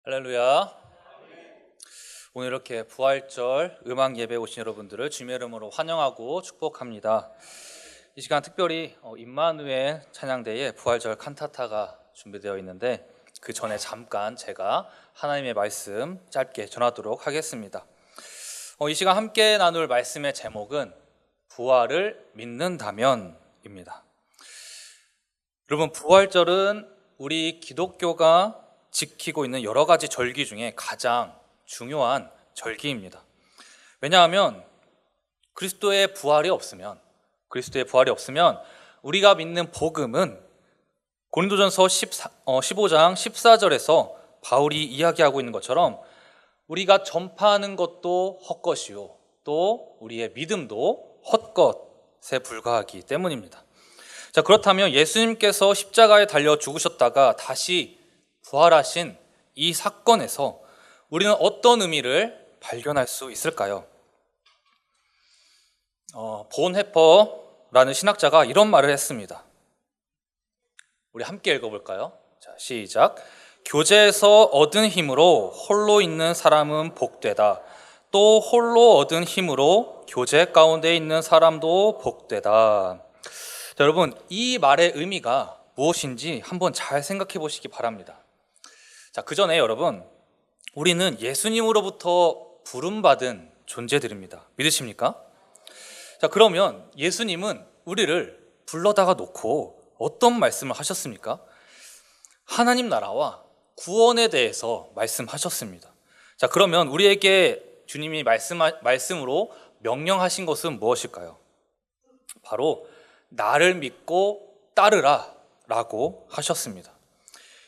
할렐루야. 오늘 이렇게 부활절 음악 예배 오신 여러분들을 주님의 이름으로 환영하고 축복합니다. 이 시간 특별히 임마누엘 찬양대에 부활절 칸타타가 준비되어 있는데 그 전에 잠깐 제가 하나님의 말씀 짧게 전하도록 하겠습니다. 이 시간 함께 나눌 말씀의 제목은 부활을 믿는다면입니다. 여러분, 부활절은 우리 기독교가 지키고 있는 여러 가지 절기 중에 가장 중요한 절기입니다. 왜냐하면 그리스도의 부활이 없으면 우리가 믿는 복음은 고린도전서 15장 14절에서 바울이 이야기하고 있는 것처럼 우리가 전파하는 것도 헛것이요 또 우리의 믿음도 헛것에 불과하기 때문입니다. 자, 그렇다면 예수님께서 십자가에 달려 죽으셨다가 다시 부활하신 이 사건에서 우리는 어떤 의미를 발견할 수 있을까요? 본헤퍼라는 신학자가 이런 말을 했습니다. 우리 함께 읽어볼까요? 자, 시작. 교제에서 얻은 힘으로 홀로 있는 사람은 복되다. 또 홀로 얻은 힘으로 교제 가운데 있는 사람도 복되다. 자, 여러분, 이 말의 의미가 무엇인지 한번 잘 생각해 보시기 바랍니다. 자, 그 전에 여러분, 우리는 예수님으로부터 부름받은 존재들입니다. 믿으십니까? 자, 그러면 예수님은 우리를 불러다가 놓고 어떤 말씀을 하셨습니까? 하나님 나라와 구원에 대해서 말씀하셨습니다. 자, 그러면 우리에게 주님이 말씀으로 명령하신 것은 무엇일까요? 바로 나를 믿고 따르라 라고 하셨습니다.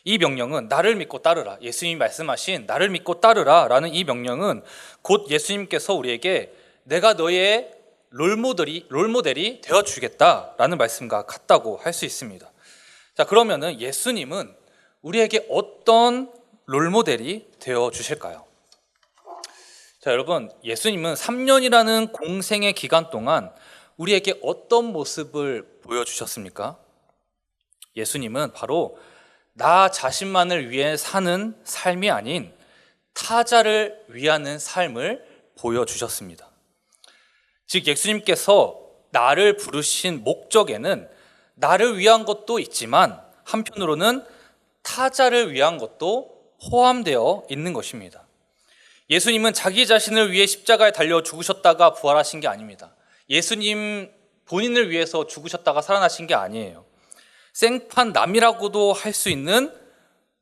이 명령은 나를 믿고 따르라, 예수님이 말씀하신 나를 믿고 따르라 라는 이 명령은 곧 예수님께서 우리에게 내가 너의 롤모델이 되어주겠다라는 말씀과 같다고 할 수 있습니다. 자, 그러면은 예수님은 우리에게 어떤 롤모델이 되어주실까요? 자, 여러분, 예수님은 3년이라는 공생의 기간 동안 우리에게 어떤 모습을 보여주셨습니까? 예수님은 바로 나 자신만을 위해 사는 삶이 아닌 타자를 위하는 삶을 보여주셨습니다. 즉, 예수님께서 나를 부르신 목적에는 나를 위한 것도 있지만 한편으로는 타자를 위한 것도 포함되어 있는 것입니다. 예수님은 자기 자신을 위해 십자가에 달려 죽으셨다가 부활하신 게 아닙니다. 예수님 본인을 위해서 죽으셨다가 살아나신 게 아니에요. 생판남이라고도 할 수 있는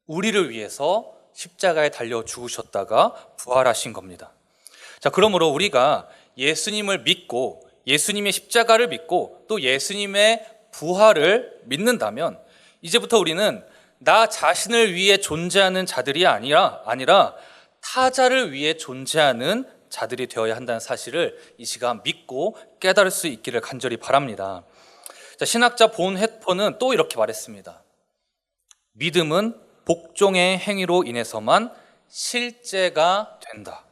우리를 위해서 십자가에 달려 죽으셨다가 부활하신 겁니다. 자, 그러므로 우리가 예수님을 믿고 예수님의 십자가를 믿고 또 예수님의 부활을 믿는다면 이제부터 우리는 나 자신을 위해 존재하는 자들이 아니라 타자를 위해 존재하는 자들이 되어야 한다는 사실을 이 시간 믿고 깨달을 수 있기를 간절히 바랍니다. 자, 신학자 본헤퍼는 또 이렇게 말했습니다. 믿음은 복종의 행위로 인해서만 실제가 된다.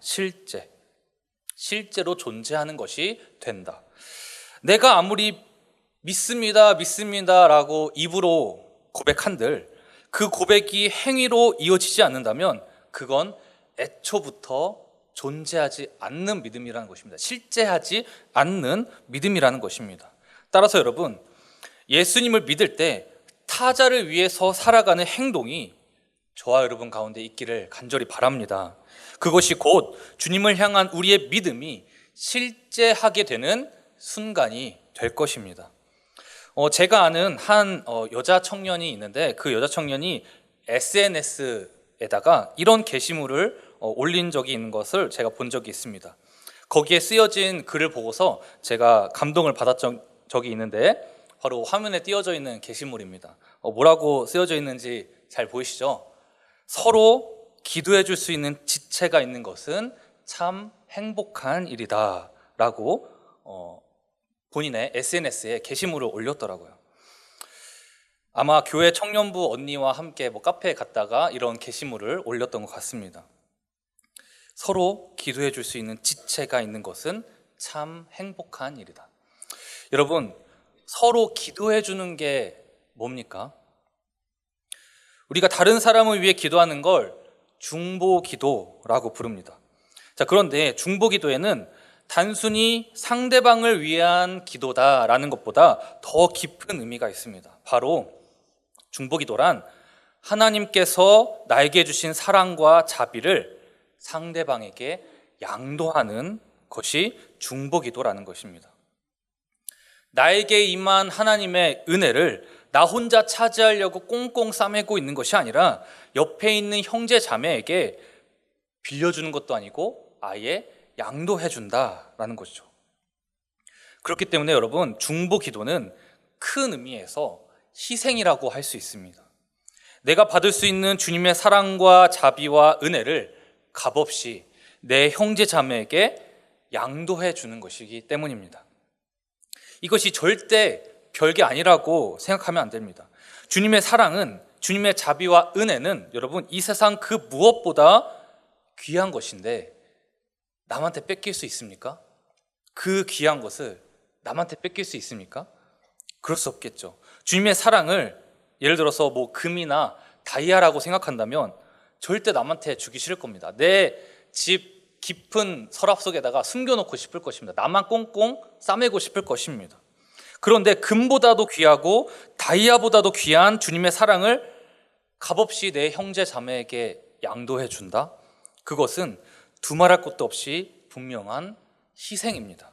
실제로 존재하는 것이 된다. 내가 아무리 믿습니다라고 입으로 고백한들 그 고백이 행위로 이어지지 않는다면 그건 애초부터 존재하지 않는 믿음이라는 것입니다. 실제하지 않는 믿음이라는 것입니다. 따라서 여러분, 예수님을 믿을 때 타자를 위해서 살아가는 행동이 저와 여러분 가운데 있기를 간절히 바랍니다. 그것이 곧 주님을 향한 우리의 믿음이 실제하게 되는 순간이 될 것입니다. 제가 아는 한 여자 청년이 있는데 그 여자 청년이 SNS에다가 이런 게시물을 올린 적이 있는 것을 제가 본 적이 있습니다. 거기에 쓰여진 글을 보고서 제가 감동을 받았던 적이 있는데 바로 화면에 띄어져 있는 게시물입니다. 뭐라고 쓰여져 있는지 잘 보이시죠? 서로 기도해 줄 수 있는 지체가 있는 것은 참 행복한 일이다 라고 본인의 SNS에 게시물을 올렸더라고요. 아마 교회 청년부 언니와 함께 카페에 갔다가 이런 게시물을 올렸던 것 같습니다. 서로 기도해 줄 수 있는 지체가 있는 것은 참 행복한 일이다. 여러분, 서로 기도해 주는 게 뭡니까? 우리가 다른 사람을 위해 기도하는 걸 중보기도라고 부릅니다. 자, 그런데 중보기도에는 단순히 상대방을 위한 기도다라는 것보다 더 깊은 의미가 있습니다. 바로 중보기도란 하나님께서 나에게 주신 사랑과 자비를 상대방에게 양도하는 것이 중보기도라는 것입니다. 나에게 임한 하나님의 은혜를 나 혼자 차지하려고 꽁꽁 싸매고 있는 것이 아니라 옆에 있는 형제 자매에게 빌려주는 것도 아니고 아예 양도해 준다라는 것이죠. 그렇기 때문에 여러분, 중보기도는 큰 의미에서 희생이라고 할 수 있습니다. 내가 받을 수 있는 주님의 사랑과 자비와 은혜를 값없이 내 형제 자매에게 양도해 주는 것이기 때문입니다. 이것이 절대 별게 아니라고 생각하면 안 됩니다. 주님의 사랑은, 주님의 자비와 은혜는 여러분 이 세상 그 무엇보다 귀한 것인데 남한테 뺏길 수 있습니까? 그 귀한 것을 남한테 뺏길 수 있습니까? 그럴 수 없겠죠. 주님의 사랑을 예를 들어서 뭐 금이나 다이아라고 생각한다면 절대 남한테 주기 싫을 겁니다. 내 집 깊은 서랍 속에다가 숨겨놓고 싶을 것입니다. 나만 꽁꽁 싸매고 싶을 것입니다. 그런데 금보다도 귀하고 다이아보다도 귀한 주님의 사랑을 값없이 내 형제 자매에게 양도해 준다? 그것은 두말할 것도 없이 분명한 희생입니다.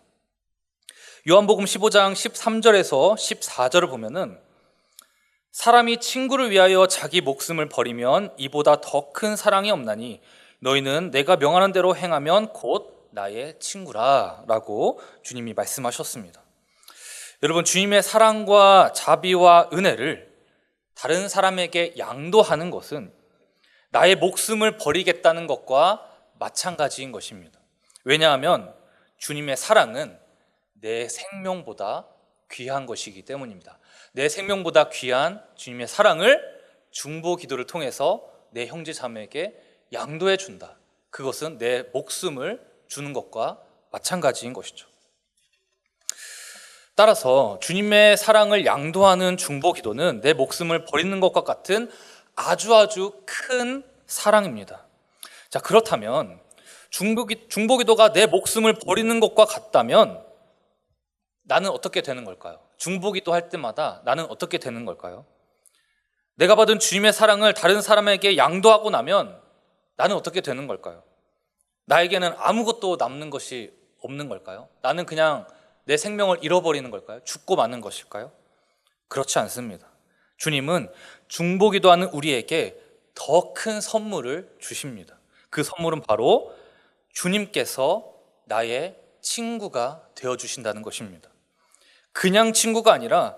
요한복음 15장 13절에서 14절을 보면은 사람이 친구를 위하여 자기 목숨을 버리면 이보다 더 큰 사랑이 없나니 너희는 내가 명하는 대로 행하면 곧 나의 친구라 라고 주님이 말씀하셨습니다. 여러분, 주님의 사랑과 자비와 은혜를 다른 사람에게 양도하는 것은 나의 목숨을 버리겠다는 것과 마찬가지인 것입니다. 왜냐하면 주님의 사랑은 내 생명보다 귀한 것이기 때문입니다. 내 생명보다 귀한 주님의 사랑을 중보기도를 통해서 내 형제 자매에게 양도해 준다. 그것은 내 목숨을 주는 것과 마찬가지인 것이죠. 따라서 주님의 사랑을 양도하는 중보기도는 내 목숨을 버리는 것과 같은 아주 큰 사랑입니다. 자, 그렇다면 중보기도가 내 목숨을 버리는 것과 같다면 나는 어떻게 되는 걸까요? 중보기도 할 때마다 나는 어떻게 되는 걸까요? 내가 받은 주님의 사랑을 다른 사람에게 양도하고 나면 나는 어떻게 되는 걸까요? 나에게는 아무것도 남는 것이 없는 걸까요? 나는 그냥 내 생명을 잃어버리는 걸까요? 죽고 마는 것일까요? 그렇지 않습니다. 주님은 중보기도하는 우리에게 더 큰 선물을 주십니다. 그 선물은 바로 주님께서 나의 친구가 되어주신다는 것입니다. 그냥 친구가 아니라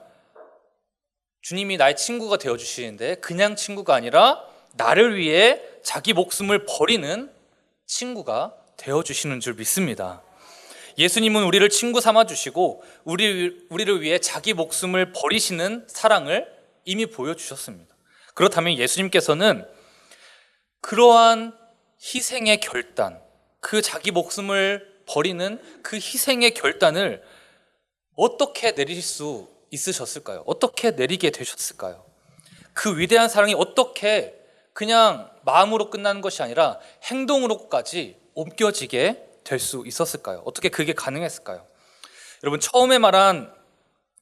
주님이 나의 친구가 되어주시는데 그냥 친구가 아니라 나를 위해 자기 목숨을 버리는 친구가 되어주시는 줄 믿습니다. 예수님은 우리를 친구 삼아주시고 우리를 위해 자기 목숨을 버리시는 사랑을 이미 보여주셨습니다. 그렇다면 예수님께서는 그러한 희생의 결단, 그 자기 목숨을 버리는 그 희생의 결단을 어떻게 내릴 수 있으셨을까요? 어떻게 내리게 되셨을까요? 그 위대한 사랑이 어떻게 그냥 마음으로 끝나는 것이 아니라 행동으로까지 옮겨지게 될 수 있었을까요? 어떻게 그게 가능했을까요? 여러분, 처음에 말한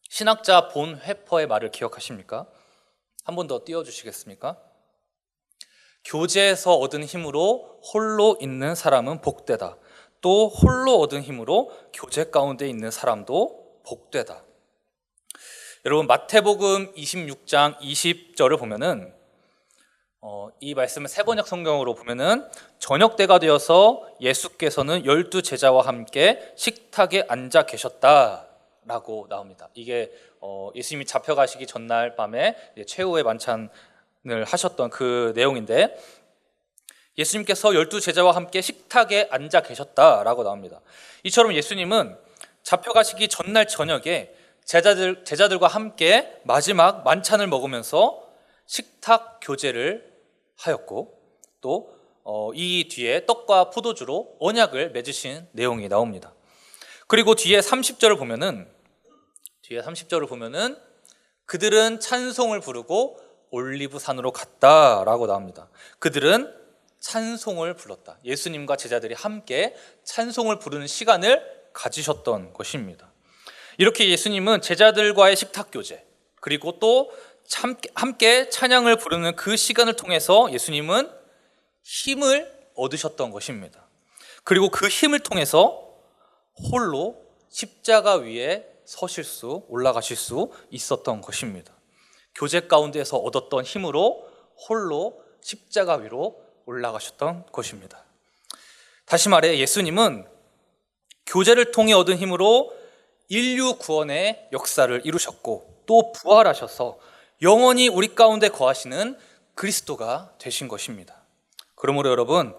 신학자 본 회퍼의 말을 기억하십니까? 한 번 더 띄워주시겠습니까? 교제에서 얻은 힘으로 홀로 있는 사람은 복되다. 또 홀로 얻은 힘으로 교제 가운데 있는 사람도 복되다. 여러분, 마태복음 26장 20절을 보면은 이 말씀을 세번역 성경으로 보면은 저녁 때가 되어서 예수께서는 12 제자와 함께 식탁에 앉아 계셨다라고 나옵니다. 이게 예수님이 잡혀가시기 전날 밤에 최후의 만찬을 하셨던 그 내용인데 예수님께서 12 제자와 함께 식탁에 앉아 계셨다라고 나옵니다. 이처럼 예수님은 잡혀가시기 전날 저녁에 제자들과 함께 마지막 만찬을 먹으면서 식탁 교제를 하였고 또 이 뒤에 떡과 포도주로 언약을 맺으신 내용이 나옵니다. 그리고 뒤에 30절을 보면은 그들은 찬송을 부르고 올리브산으로 갔다라고 나옵니다. 그들은 찬송을 불렀다. 예수님과 제자들이 함께 찬송을 부르는 시간을 가지셨던 것입니다. 이렇게 예수님은 제자들과의 식탁교제, 그리고 또 함께 찬양을 부르는 그 시간을 통해서 예수님은 힘을 얻으셨던 것입니다. 그리고 그 힘을 통해서 홀로 십자가 위에 올라가실 수 있었던 것입니다. 교제 가운데서 얻었던 힘으로 홀로 십자가 위로 올라가셨던 것입니다. 다시 말해 예수님은 교제를 통해 얻은 힘으로 인류 구원의 역사를 이루셨고 또 부활하셔서 영원히 우리 가운데 거하시는 그리스도가 되신 것입니다. 그러므로 여러분,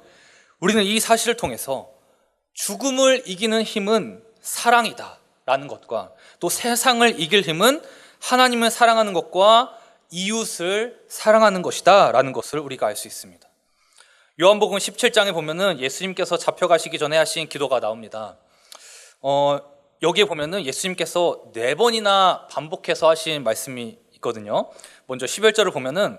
우리는 이 사실을 통해서 죽음을 이기는 힘은 사랑이다 라는 것과 또 세상을 이길 힘은 하나님을 사랑하는 것과 이웃을 사랑하는 것이다 라는 것을 우리가 알 수 있습니다. 요한복음 17장에 보면은 예수님께서 잡혀가시기 전에 하신 기도가 나옵니다. 여기에 보면은 예수님께서 4번이나 반복해서 하신 말씀이 있거든요. 먼저 11절을 보면은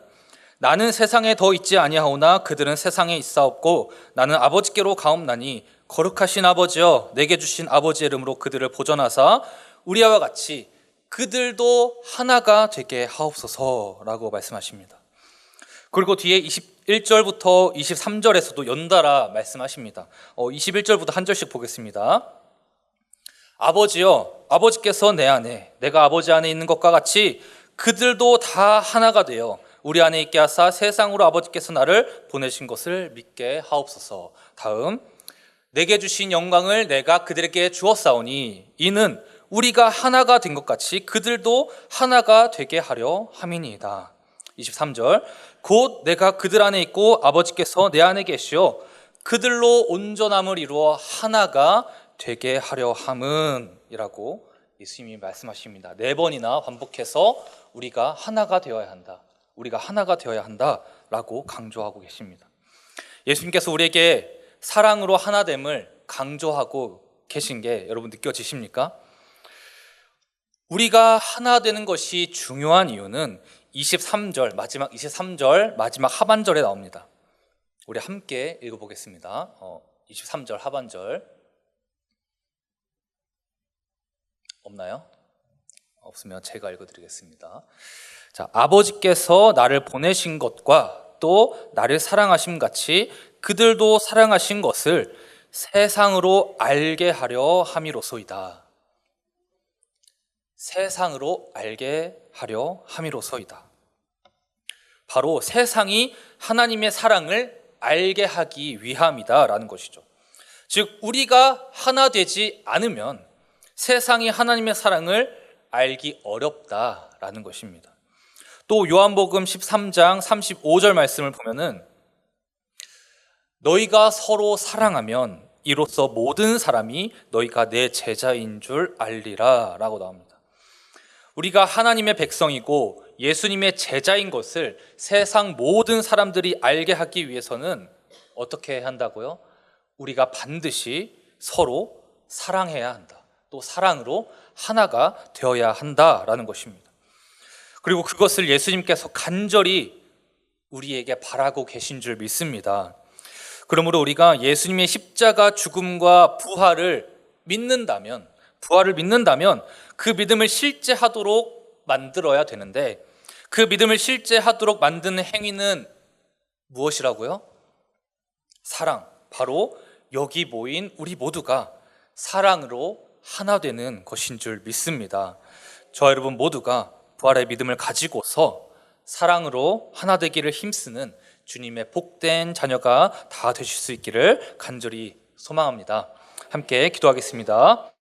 나는 세상에 더 있지 아니하오나 그들은 세상에 있사옵고 나는 아버지께로 가옵나니 거룩하신 아버지여 내게 주신 아버지의 이름으로 그들을 보존하사 우리와 같이 그들도 하나가 되게 하옵소서라고 말씀하십니다. 그리고 뒤에 21절부터 23절에서도 연달아 말씀하십니다. 21절부터 한 절씩 보겠습니다. 아버지여 아버지께서 내 안에 내가 아버지 안에 있는 것과 같이 그들도 다 하나가 되어 우리 안에 있게 하사 세상으로 아버지께서 나를 보내신 것을 믿게 하옵소서. 다음, 내게 주신 영광을 내가 그들에게 주었사오니 이는 우리가 하나가 된 것 같이 그들도 하나가 되게 하려 함이니이다. 23절, 곧 내가 그들 안에 있고 아버지께서 내 안에 계시어 그들로 온전함을 이루어 하나가 되게 하려 함은 이라고 예수님이 말씀하십니다. 4번이나 반복해서 우리가 하나가 되어야 한다, 우리가 하나가 되어야 한다라고 강조하고 계십니다. 예수님께서 우리에게 사랑으로 하나됨을 강조하고 계신 게 여러분 느껴지십니까? 우리가 하나 되는 것이 중요한 이유는 23절 마지막 하반절에 나옵니다. 우리 함께 읽어보겠습니다. 23절 하반절 없나요? 없으면 제가 읽어드리겠습니다. 자, 아버지께서 나를 보내신 것과 또 나를 사랑하심 같이 그들도 사랑하신 것을 세상으로 알게 하려 함이로소이다. 세상으로 알게 하려 함이로소이다. 바로 세상이 하나님의 사랑을 알게 하기 위함이다라는 것이죠. 즉 우리가 하나 되지 않으면 세상이 하나님의 사랑을 알기 어렵다라는 것입니다. 또 요한복음 13장 35절 말씀을 보면은 너희가 서로 사랑하면 이로써 모든 사람이 너희가 내 제자인 줄 알리라 라고 나옵니다. 우리가 하나님의 백성이고 예수님의 제자인 것을 세상 모든 사람들이 알게 하기 위해서는 어떻게 한다고요? 우리가 반드시 서로 사랑해야 한다. 또 사랑으로 하나가 되어야 한다라는 것입니다. 그리고 그것을 예수님께서 간절히 우리에게 바라고 계신 줄 믿습니다. 그러므로 우리가 예수님의 십자가 죽음과 부활을 믿는다면 그 믿음을 실제하도록 만들어야 되는데 그 믿음을 실제하도록 만드는 행위는 무엇이라고요? 사랑. 바로 여기 모인 우리 모두가 사랑으로 하나 되는 것인 줄 믿습니다. 저와 여러분 모두가 부활의 믿음을 가지고서 사랑으로 하나 되기를 힘쓰는 주님의 복된 자녀가 다 되실 수 있기를 간절히 소망합니다. 함께 기도하겠습니다.